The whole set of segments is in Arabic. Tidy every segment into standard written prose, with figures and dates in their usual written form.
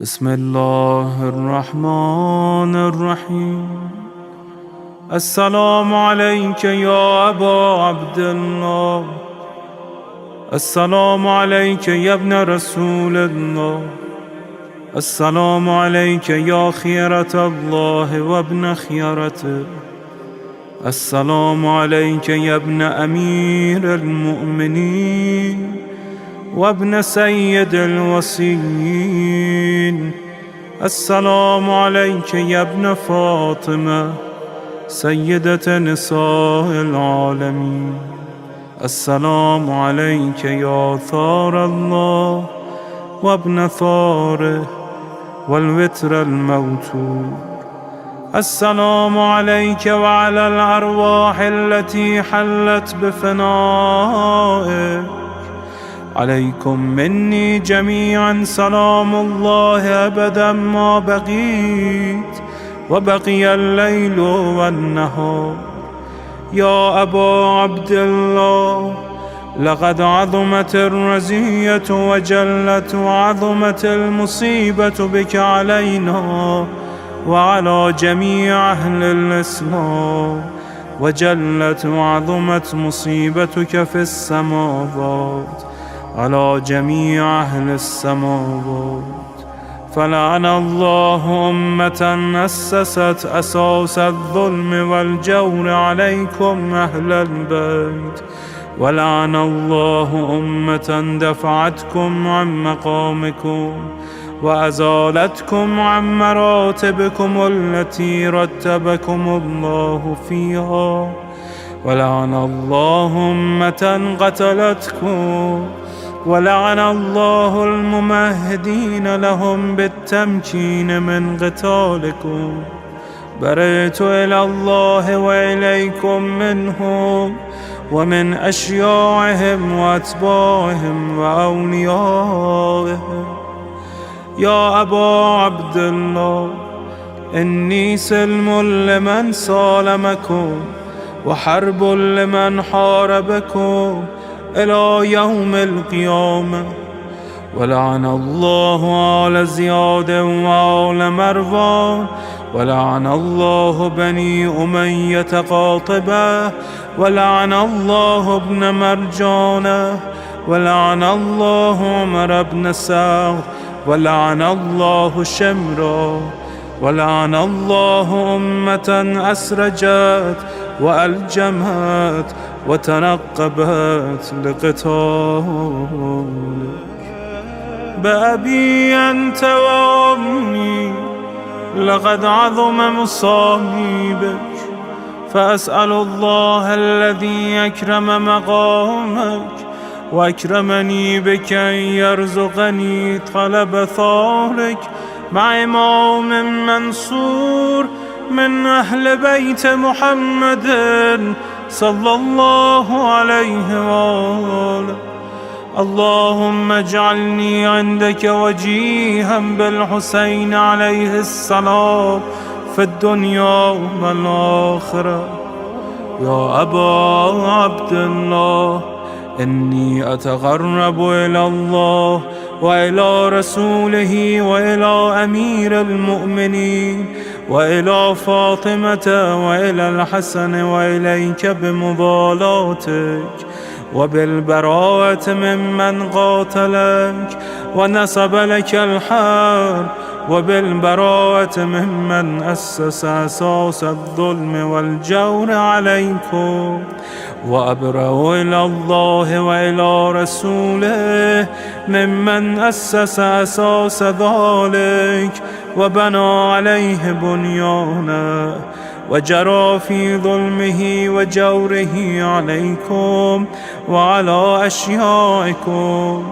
بسم الله الرحمن الرحيم. السلام عليك يا أبا عبد الله، السلام عليك يا ابن رسول الله، السلام عليك يا خيرة الله وابن خيرته، السلام عليك يا ابن أمير المؤمنين وابن سيد الوصيين، السلام عليك يا ابن فاطمة سيدة نساء العالمين، السلام عليك يا ثار الله وابن ثاره والوتر الموتور، السلام عليك وعلى الأرواح التي حلت بفنائك، عليكم مني جميعا سلام الله أبدا ما بقيت وبقي الليل والنهار. يا أبا عبد الله، لقد عظمت الرزية وجلت وعظمت المصيبة بك علينا وعلى جميع أهل الإسلام، وجلت وعظمت مصيبتك في السماوات على جميع أهل السماوات. فلعن الله أمة أسست أساس الظلم والجور عليكم أهل البيت، ولعن الله أمة دفعتكم عن مقامكم وأزالتكم عن مراتبكم التي رتبكم الله فيها، ولعن الله أمة قتلتكم، ولعن الله الممهدين لهم بالتمكين من قتالكم. برئت إلى الله وإليكم منهم ومن أشياعهم وأتباعهم وأوليائهم. يا أبا عبد الله، إني سلم لمن سالمكم وحرب لمن حاربكم إلى يوم القيامة. ولعن الله آل زياد وآل مروان، ولعن الله بني أمية قاطبة، ولعن الله ابن مرجانة، ولعن الله عمر بن سعد، ولعن الله شمرا، ولعن الله أمة أسرجت وألجمت وتنقبت لقتالك. بأبي أنت وأمي، لقد عظم مصابك، فأسأل الله الذي أكرم مقامك وأكرمني بك أن يرزقني طلب ثارك مع إمام منصور من أهل بيت محمد صلى الله عليه وآله. اللهم اجعلني عندك وجيها بالحسين عليه السلام في الدنيا والآخرة. يا أبا عبد الله، إني أتقرب إلى الله وإلى رسوله وإلى أمير المؤمنين وإلى فاطمة وإلى الحسن وإليك بمضالاتك وبالبراءة ممن قاتلك ونسب لك الحرب، وبالبراءة ممن أسس أساس الظلم والجور عليكم. وأبرأ إلى الله وإلى رسوله ممن أسس أساس ذلك وبنى عليه بنيانا وجرى في ظلمه وجوره عليكم وعلى أشيائكم.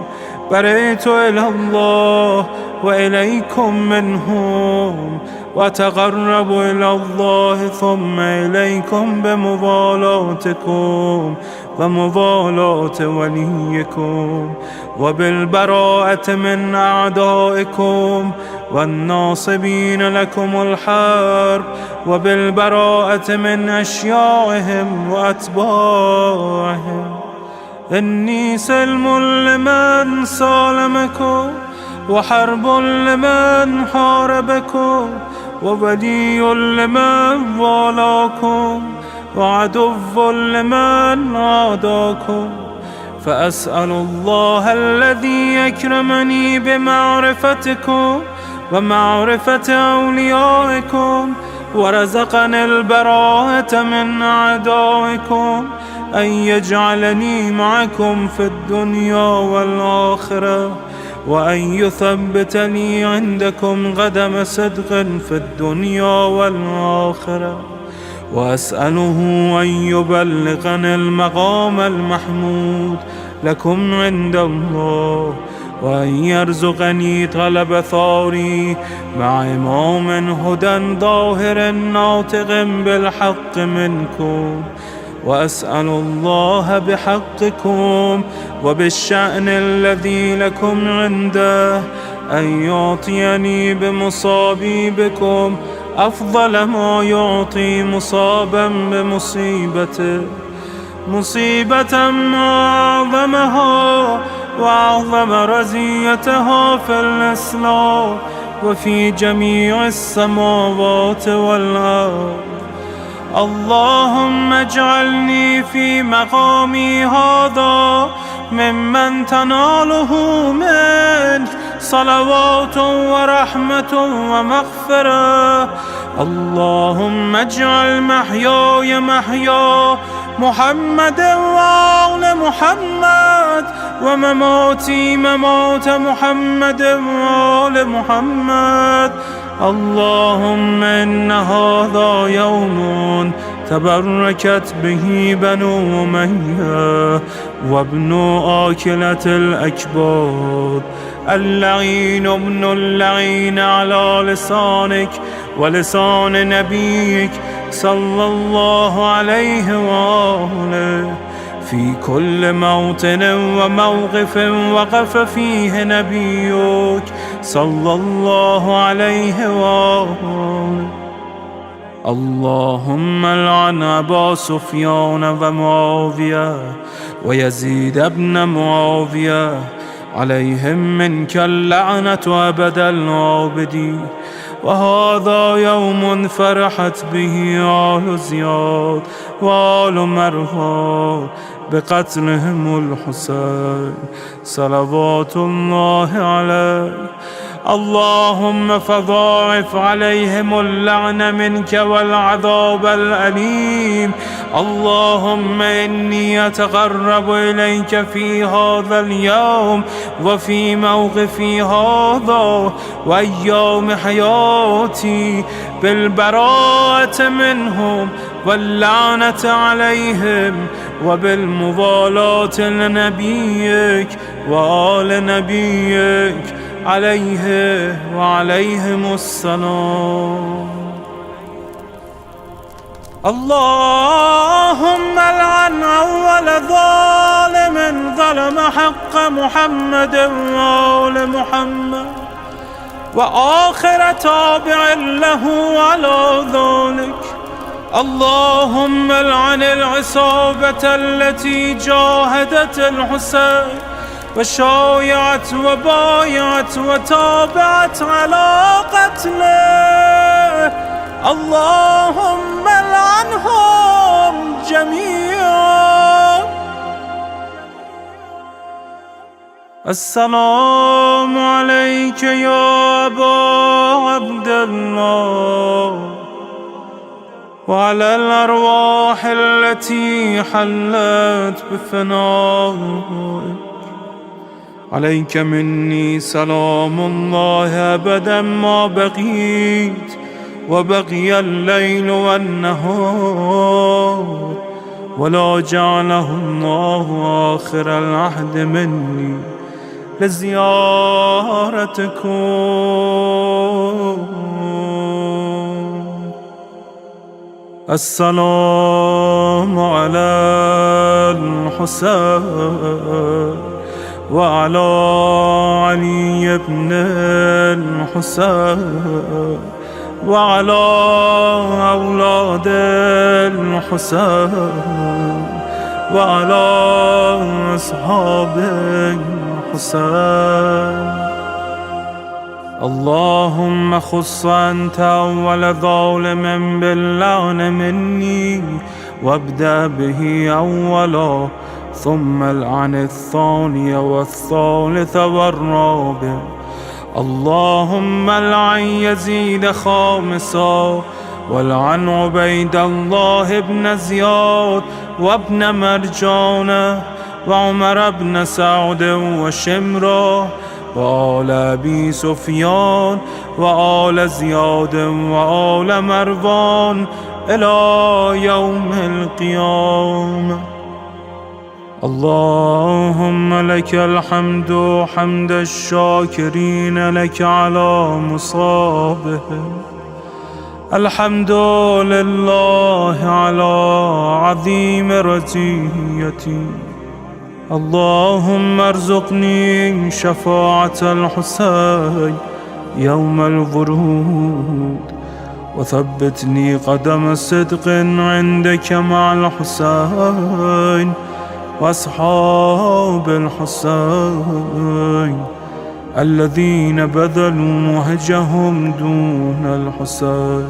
برئت إلى الله وإليكم منهم، وأتقرب إلى الله ثم إليكم بمضالاتكم ومضالاة وليكم، وبالبراءة من أعدائكم والناصبين لكم الحرب، وبالبراءة من أشيائهم وأتباعهم. إني سلم لمن سالمكم وحرب لمن حاربكم وولي لمن والاكم وعدو لمن عاداكم. فأسأل الله الذي يكرمني بمعرفتكم ومعرفة أوليائكم ورزقني البراءة من أعدائكم أن يجعلني معكم في الدنيا والآخرة، وأن يثبتني عندكم قدم صدق في الدنيا والآخرة. وأسأله أن يبلغني المقام المحمود لكم عند الله، وأن يرزقني طلب ثاري مع إمام هدى ظاهر ناطق بالحق منكم. وأسأل الله بحقكم وبالشأن الذي لكم عنده أن يعطيني بمصابي بكم أفضل ما يعطي مصابا بمصيبته، مصيبة ما أعظمها وأعظم رزيتها في الإسلام وفي جميع السماوات والأرض. اللهم اجعلني في مقامي هذا ممن تناله منك صلوات ورحمة ومغفرة. اللهم اجعل محياي محيا محمد وآل محمد، ومماتي ممات محمد وآل محمد. اللهم إن هذا يوم تبركت به بنو أمية وابن آكلة الأكباد، اللعين ابن اللعين على لسانك ولسان نبيك صلى الله عليه وآله، في كل موطن وموقف وقف فيه نبيك صلى الله عليه وآله. اللهم لعن أبا سفيان ومعاوية ويزيد بن معاوية، عليهم منك اللعنة أبد العابدين. وهذا يوم فرحت به آل زياد وآل مروان بقتلهم الحسين صلوات الله عليه. اللهم فضاعف عليهم اللعن منك والعذاب الأليم. اللهم إني أتقرب إليك في هذا اليوم وفي موقفي هذا وأيام حياتي بالبراءة منهم واللعنة عليهم وبالموالاة لنبيك وآل نبيك عليه وعليهم السلام. اللهم لعن أول ظالم ظلم حق محمد وآل محمد، وآخر تابع له على ذلك. اللهم لعن العصابة التي جاهدت الحسين وشايعت وبايعت وتابعت على قتله. اللهم لعنهم جميعا. السلام عليك يا أبا عبد الله، وعلى الأرواح التي حلت بفنائك. عليك مني سلام الله أبدا ما بقيت وبقي الليل والنهار، ولا جعله الله آخر العهد مني لزيارتكم. السلام على الحسين وعلى علي بن الحسين وعلى أولاد الحسين وعلى أصحاب الحسين. اللهم خص أنت أول ظالم باللعن مني، وابدأ به أولا، ثم العن الثاني والثالث والرابع. اللهم العن يزيد خامسا، والعن عبيد الله بن زياد وابن مرجانة وعمر بن سعد وشمرة وآل أبي سفيان وآل زياد وآل مروان إلى يوم القيامة. اللهم لك الحمد حمد الشاكرين لك على مصابهم. الحمد لله على عظيم رزيتي. اللهم ارزقني شفاعة الحسين يوم الورود، وثبتني قدم صدق عندك مع الحسين وأصحاب الحسين الذين بذلوا مهجهم دون الحسين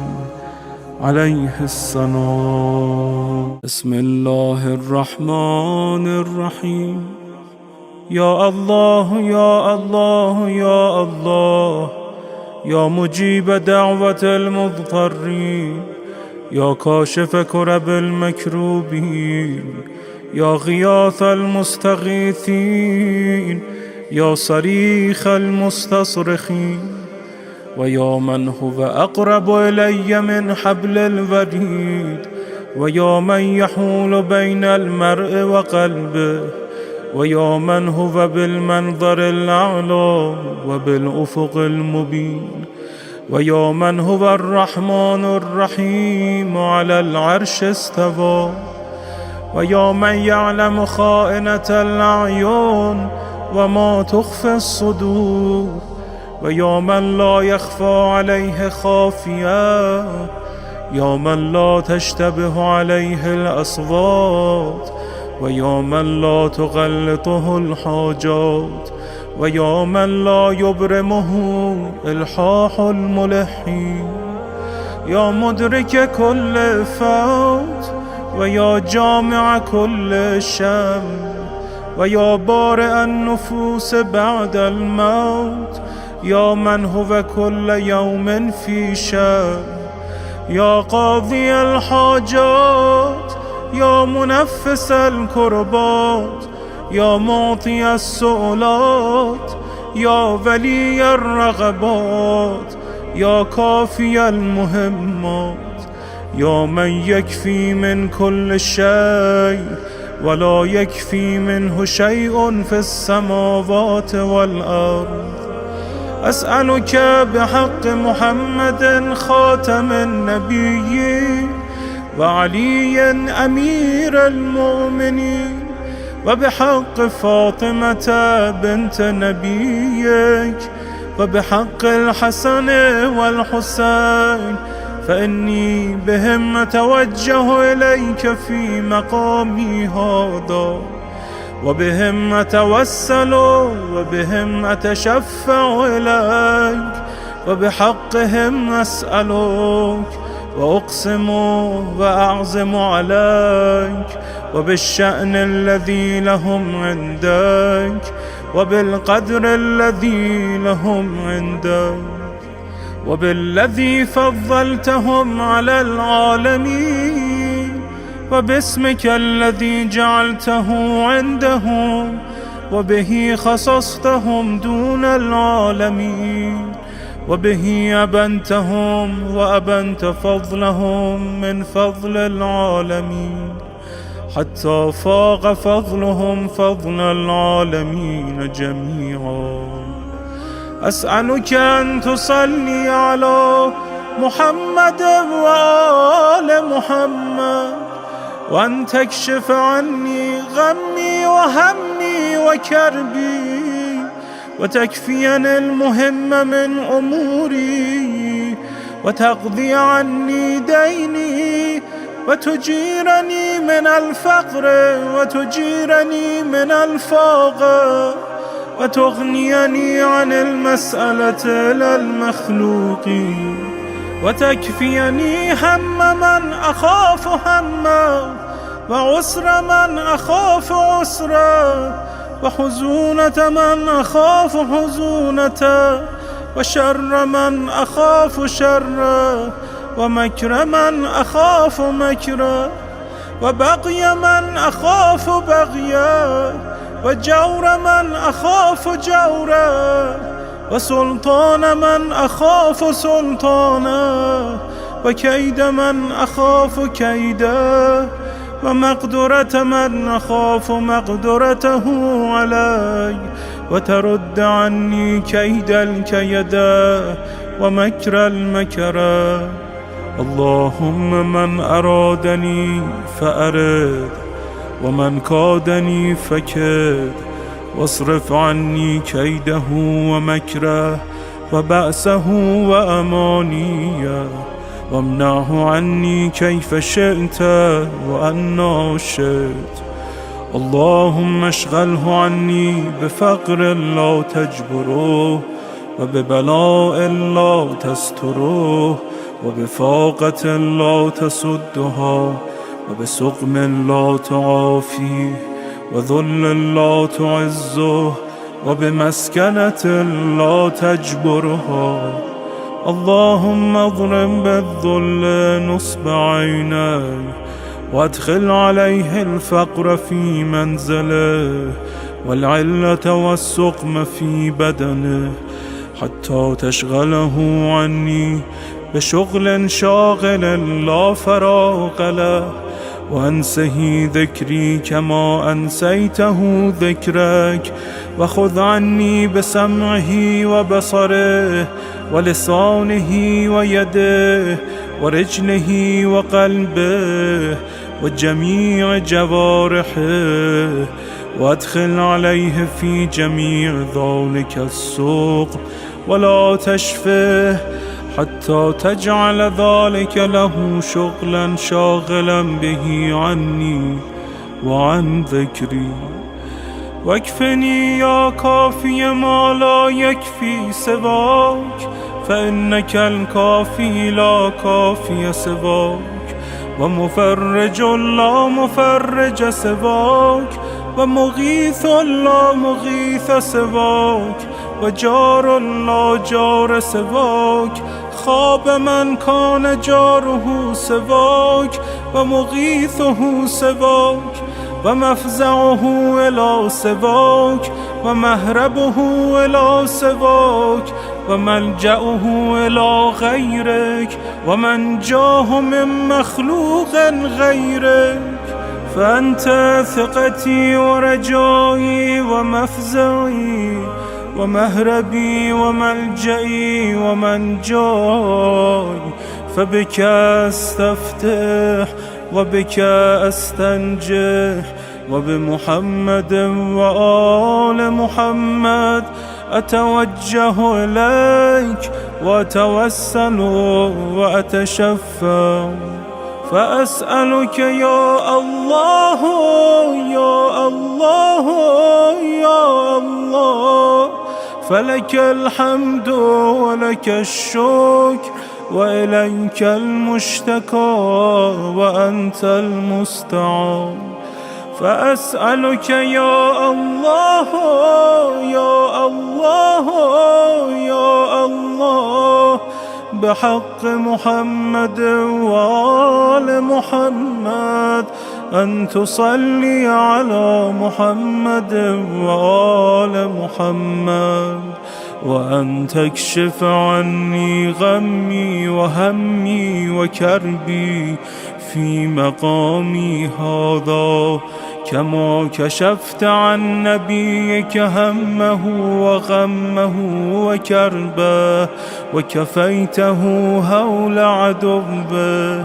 عليه السلام. بسم الله الرحمن الرحيم. يا الله يا الله يا الله، يا مجيب دعوة المضطرين، يا كاشف كرب المكروبين، يا غياث المستغيثين، يا صريخ المستصرخين، ويا من هو أقرب إلي من حبل الوريد، ويا من يحول بين المرء وقلبه، ويا من هو بالمنظر الأعلى وبالأفق المبين، ويا من هو الرحمن الرحيم على العرش استوى، ويا من يعلم خائنة الأعين وما تخفي الصدور، ويا من لا يخفى عليه خافية، يا من لا تشتبه عليه الأصوات، ويا من لا تغلطه الحاجات، ويا من لا يبرمه إلحاح الملحين، يا مدرك كل فوت، ويا جامع كل شم، ويا بارئ النفوس بعد الموت، يا من هو كل يوم في شأن، يا قاضي الحاجات، يا منفس الكربات، يا معطي السؤلات، يا ولي الرغبات، يا كافي المهمات، يا من يكفي من كل شيء ولا يكفي منه شيء في السماوات والأرض. أسألك بحق محمد خاتم النبيين وعلي أمير المؤمنين، وبحق فاطمة بنت نبيك، وبحق الحسن والحسين، فإني بهم أتوجه إليك في مقامي هذا، وبهم أتوسل وبهم أتشفع إليك، وبحقهم أسألك وأقسم وأعزم عليك، وبالشأن الذي لهم عندك، وبالقدر الذي لهم عندك، وبالذي فضلتهم على العالمين، وباسمك الذي جعلته عندهم وبه خصصتهم دون العالمين، وبه أبنتهم وأبنت فضلهم من فضل العالمين، حتى فاق فضلهم فضل العالمين جميعا. أسألك أن تصلي على محمد وآل محمد، وأن تكشف عني غمي وهمي وكربي، وتكفيني المهم من أموري، وتقضي عني ديني، وتجيرني من الفقر، وتجيرني من الفقر، وتغنيني عن المسألة إلى المخلوقين، وتكفيني هم من أخاف همه، وعسر من أخاف عسره، وحزونة من أخاف حزونته، وشر من أخاف شره، ومكر من أخاف مكره، وبغي من أخاف بغيه، وجور من أخاف جوره، وسلطان من أخاف سلطانه، وكيد من أخاف كيده، ومقدرة من أخاف مقدرته علي، وترد عني كيد الكيدا ومكر المكرا. اللهم من أرادني فأرد، ومن كادني فكد، واصرف عني كيده ومكره وبأسه وأمانيه، وامنعه عني كيف شئت وأنا شئت. اللهم اشغله عني بفقر لا تجبره، وببلاء لا تستره، وبفاقة لا تسدها، وبسقم لا تعافيه، وذل لا تعزه، وبمسكنة لا تجبرها. اللهم اضرب بالذل نصب عيني، وادخل عليه الفقر في منزله، والعلة والسقم في بدنه، حتى تشغله عني بشغل شاغل لا فراغ له، وأنسه ذكري كما أنسيته ذكرك، وخذ عني بسمعه وبصره، ولسانه ويده، ورجله وقلبه، وجميع جوارحه، وادخل عليه في جميع ذلك السوق، ولا تشفه حتى تجعل ذلك له شغلا شاغلا به عني وعن ذكري. واكفني يا كافي ما لا يكفي سواك، فإنك الكافي لا كافي سواك، ومفرج لا مفرج سواك، ومغيث لا مغيث سواك، وجار لا جار سواك. خاب من كان جاره سواك، ومغيثه سواك، ومفزعه إلى سواك، ومهربه إلى سواك، وملجأه إلى غيرك، ومنجاه من مخلوق غيرك. فأنت ثقتي ورجائي ومفزعي، ومهربي وملجئي ومنجاي، فبك أستفتح وبك أستنجح، وبمحمد وآل محمد أتوجه إليك، وأتوسل وأتشفع، فأسألك يا الله يا الله يا الله، فلك الحمد ولك الشكر، وإليك المشتكى وأنت المستعان. فأسألك يا الله يا الله يا الله، بحق محمد وآل محمد، أن تصلي على محمد وآل محمد، وأن تكشف عني غمي وهمي وكربي في مقامي هذا، كما كشفت عن نبيك همه وغمه وكربه، وكفيته هول عدوه.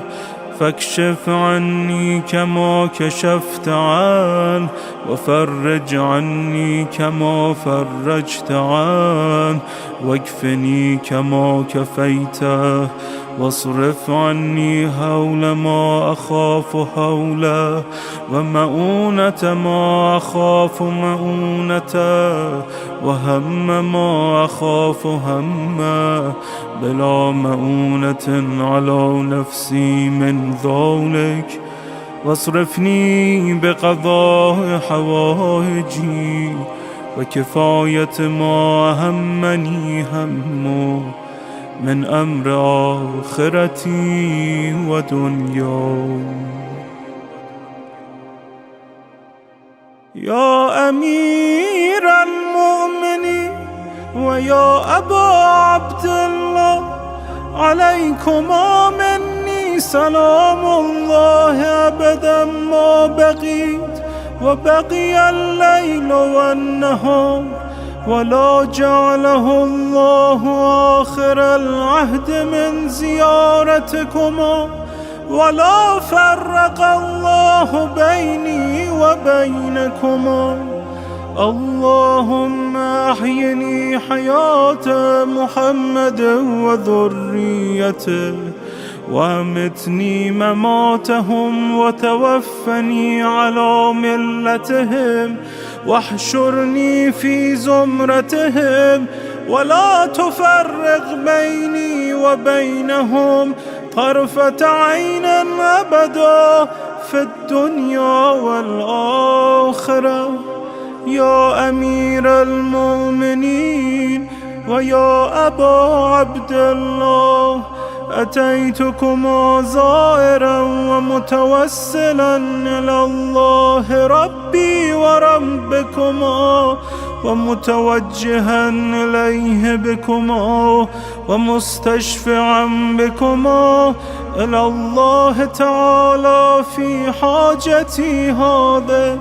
فاكشف عني كما كشفت عنه، وفرج عني كما فرجت عنه، واكفني كما كفيته، واصرف عني هول ما أخاف هوله ومؤونة ما أخاف مؤونته وهم ما أخاف همه بلا مؤونة على نفسي من ذلك واصرفني بقضاء حوائجي وكفاية ما همني همه من أمر آخرتي ودنيا. يا أمير المؤمنين ويا أبا عبد الله عليكما مني سلام الله أبدا ما بقيت وبقي الليل والنهار ولا جعله الله آخر العهد من زيارتكما ولا فرق الله بيني وبينكما. اللهم أحيني حياة محمد وذريته وأمتني مماتهم وتوفني على ملتهم واحشرني في زمرتهم ولا تفرق بيني وبينهم طرفة عين أبدا في الدنيا والآخرة. يا أمير المؤمنين ويا أبا عبد الله أتيتكما زائرا ومتوسلا إلى الله ربي وربكما ومتوجها إليه بكما ومستشفعا بكما إلى الله تعالى في حاجتي هذا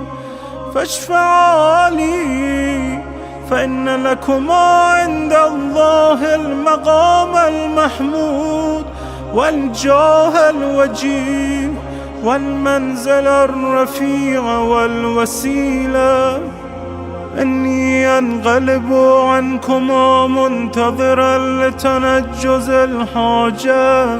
فاشفعا لي فإن لكما عند الله المقام المحمود والجاه الوجيه والمنزل الرفيع والوسيلة. إني أنقلب عنكما منتظرا لتنجز الحاجة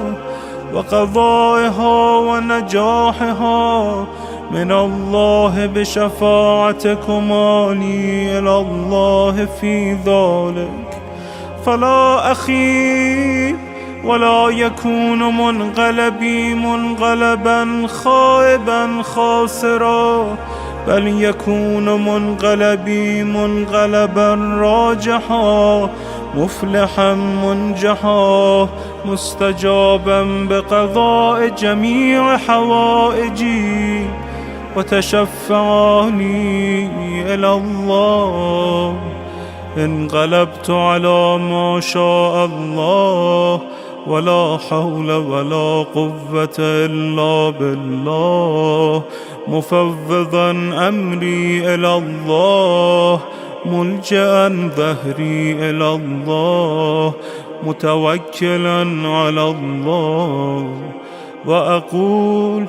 وقضائها ونجاحها من الله بشفاعتكما لي إلى الله في ذلك فلا أخيب ولا يكون منقلبي منقلبا خائبا خاسرا بل يكون منقلبي منقلبا راجحا مفلحا منجحا مستجابا بقضاء جميع حوائجي وتشفعاني إلى الله. انقلبت على ما شاء الله ولا حول ولا قوة إلا بالله مفوضا أمري إلى الله ملجأ ظهري إلى الله متوكلا على الله وأقول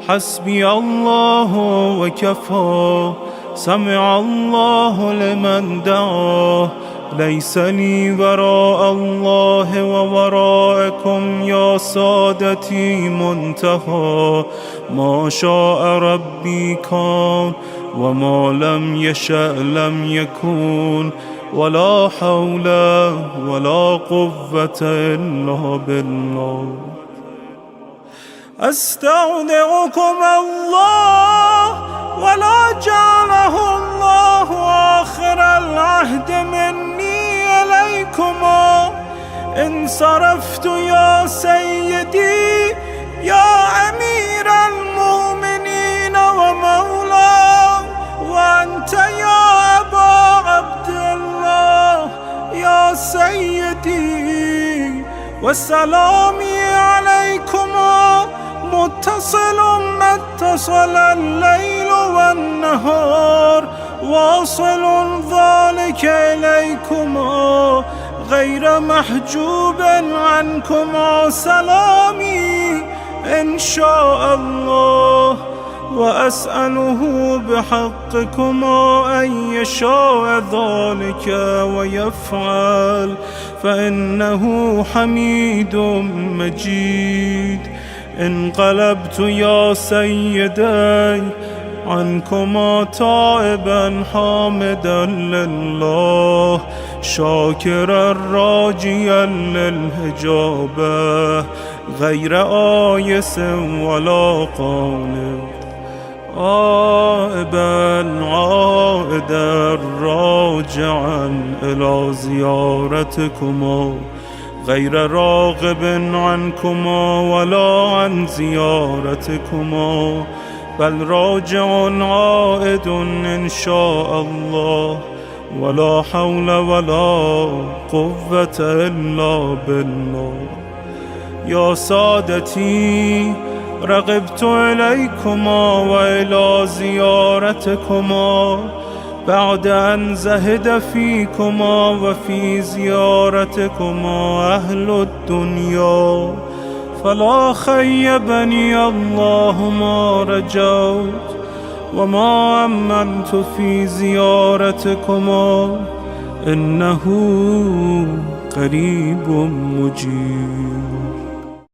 حسبي الله وكفى سمع الله لمن دعاه ليس لي وراء الله ووراءكم يا سادتي منتهى ما شاء ربي كان وما لم يشأ لم يكون ولا حول ولا قوة إلا بالله. أستودعكم الله ولا جعله الله آخر العهد مني إليكما. انصرفت يا سيدي يا أمير المؤمنين ومولاه وأنت يا أبا عبد الله يا سيدي وسلامي عليكما متصل ما اتصل الليل والنهار واصل ذلك إليكما غير محجوب عنكما سلامي إن شاء الله وأسأله بحقكما أن يشاء ذلك ويفعل، فإنه حميد مجيد. انقلبت يا سيدي عنكما تائبا حامدا لله، شاكرا راجيا للهجابة، غير آيس ولا قانط، آئبا عائدا راجعا إلى زيارتكما، غير راغب عنكما ولا عن زيارتكما، بل راجع عائد إن شاء الله، ولا حول ولا قوة إلا بالله. يا سادتي، رغبت إليكما وإلى زيارتكما بعد أن زهد فيكما وفي زيارتكما أهل الدنيا، فلا خيبني الله ما رجوت وما أمنت في زيارتكما، إنه قريب مجيب.